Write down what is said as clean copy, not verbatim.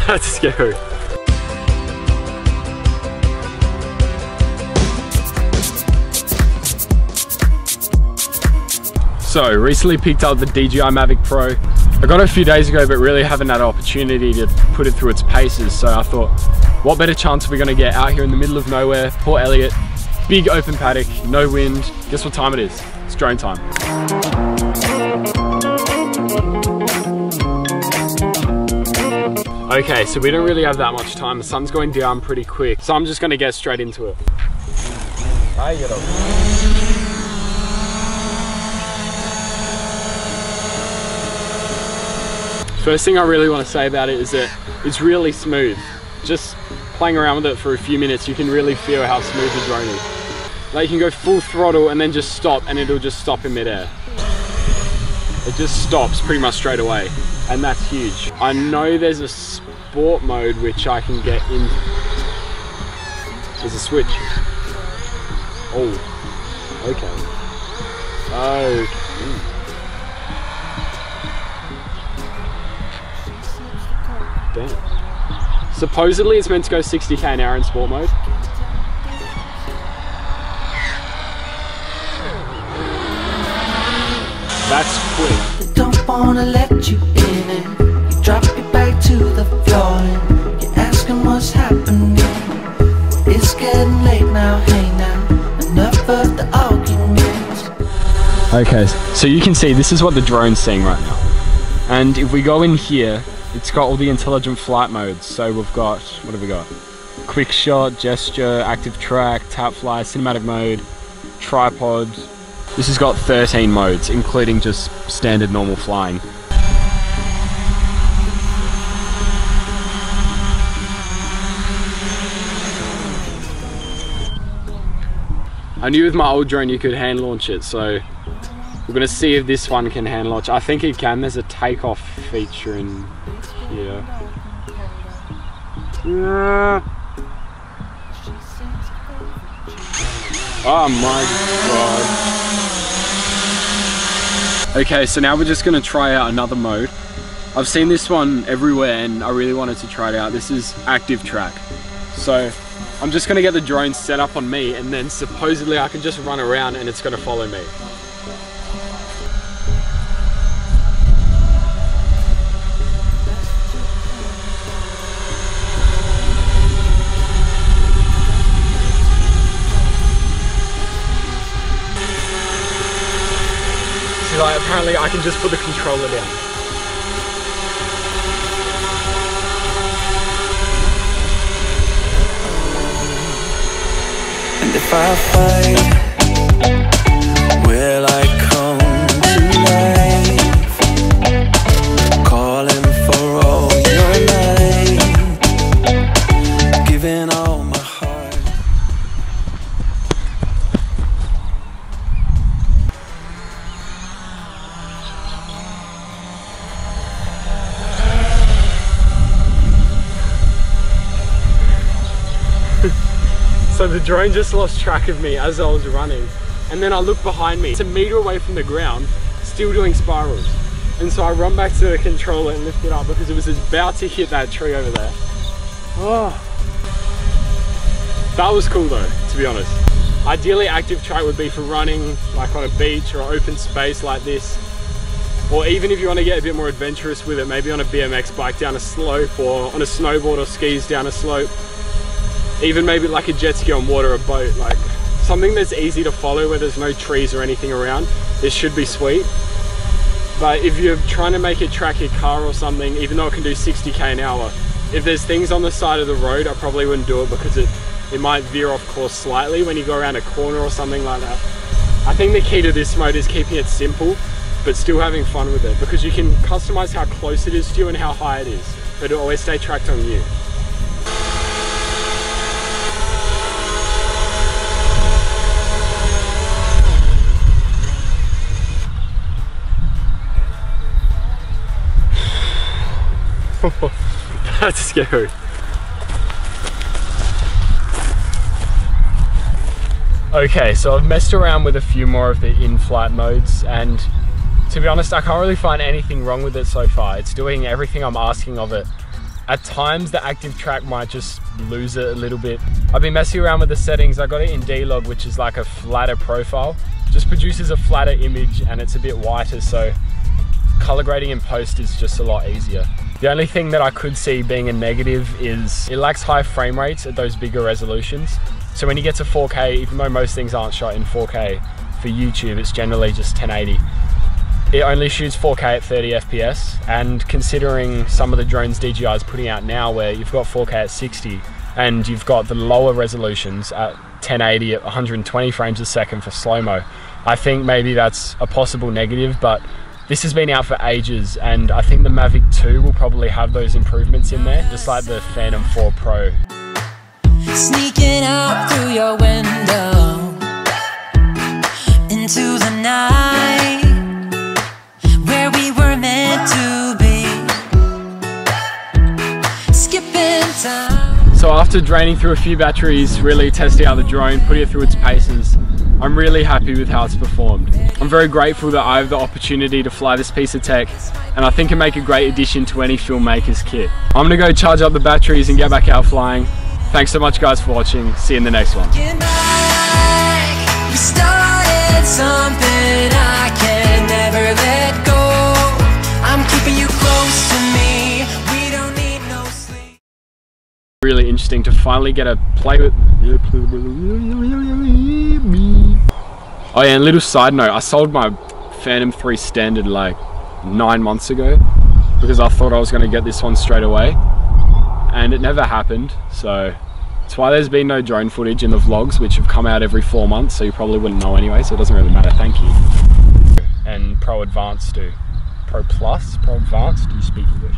That's scary. So, recently picked up the DJI Mavic Pro. I got it a few days ago, but really haven't had an opportunity to put it through its paces. So I thought, what better chance are we gonna get out here in the middle of nowhere, Port Elliot, big open paddock, no wind. Guess what time it is? It's drone time. Okay, so we don't really have that much time. The sun's going down pretty quick. So I'm just gonna get straight into it. First thing I really want to say about it is that it's really smooth. Just playing around with it for a few minutes, you can really feel how smooth the drone is. Like you can go full throttle and then just stop and it'll just stop in midair. It just stops pretty much straight away, and that's huge. I know there's a sport mode which I can get in. There's a switch. Oh, okay. Okay. Damn. Supposedly it's meant to go 60k an hour in sport mode. That's quick. Don't wanna let you in it. You drop it back to the floor and you're asking what's happening. It's getting late now, hey now. Enough of the arguments. Okay, so you can see this is what the drone's seeing right now. And if we go in here, it's got all the intelligent flight modes. So we've got, what have we got? Quick shot, gesture, active track, tap fly, cinematic mode, tripod. This has got 13 modes, including just standard normal flying. I knew with my old drone you could hand launch it, so we're gonna see if this one can hand launch. I think it can. There's a takeoff feature in here. Oh my god. Okay, so now we're just gonna try out another mode. I've seen this one everywhere and I really wanted to try it out. This is active track. So I'm just gonna get the drone set up on me and then supposedly I can just run around and it's gonna follow me. Like, apparently I can just put the controller down. And if I fight, will I come to life? Calling for all your life, giving all my heart. So the drone just lost track of me as I was running, and then I look behind me. It's a meter away from the ground, still doing spirals. And so I run back to the controller and lift it up because it was about to hit that tree over there. Oh, that was cool though, to be honest. Ideally active track would be for running like on a beach or open space like this. Or even if you want to get a bit more adventurous with it, maybe on a BMX bike down a slope, or on a snowboard or skis down a slope. Even maybe like a jet ski on water, a boat, like something that's easy to follow where there's no trees or anything around. This should be sweet. But if you're trying to make it track your car or something, even though it can do 60k an hour, if there's things on the side of the road, I probably wouldn't do it because it might veer off course slightly when you go around a corner or something like that. I think the key to this mode is keeping it simple, but still having fun with it, because you can customize how close it is to you and how high it is, but it'll always stay tracked on you. That's scary. Okay, so I've messed around with a few more of the in-flight modes, and To be honest, I can't really find anything wrong with it so far. It's doing everything I'm asking of it. At times, the active track might just lose it a little bit. I've been messing around with the settings. I got it in D-Log, which is like a flatter profile. Just produces a flatter image and it's a bit whiter, so color grading in post is just a lot easier. The only thing that I could see being a negative is it lacks high frame rates at those bigger resolutions. So when you get to 4K, even though most things aren't shot in 4K, for YouTube it's generally just 1080. It only shoots 4K at 30 FPS, and considering some of the drones DJI is putting out now where you've got 4K at 60 and you've got the lower resolutions at 1080 at 120 frames a second for slow-mo, I think maybe that's a possible negative, but this has been out for ages and I think the Mavic 2 will probably have those improvements in there, just like the Phantom 4 Pro. Sneaking out through your window into the night where we were meant to be, skipping time. So after draining through a few batteries, really testing out the drone, putting it through its paces, I'm really happy with how it's performed. I'm very grateful that I have the opportunity to fly this piece of tech, and I think it make a great addition to any filmmaker's kit. I'm gonna go charge up the batteries and get back out flying. Thanks so much guys for watching. See you in the next one. We started something I can never let go. I'm keeping you close to me. We don't need no sleep. Really interesting to finally get to play with. Oh yeah, and little side note, I sold my Phantom 3 Standard like 9 months ago because I thought I was going to get this one straight away, and it never happened, so that's why there's been no drone footage in the vlogs, which have come out every 4 months, so you probably wouldn't know anyway, so it doesn't really matter. Thank you. And Pro Advanced do. Pro Plus? Pro Advanced? Do you speak English?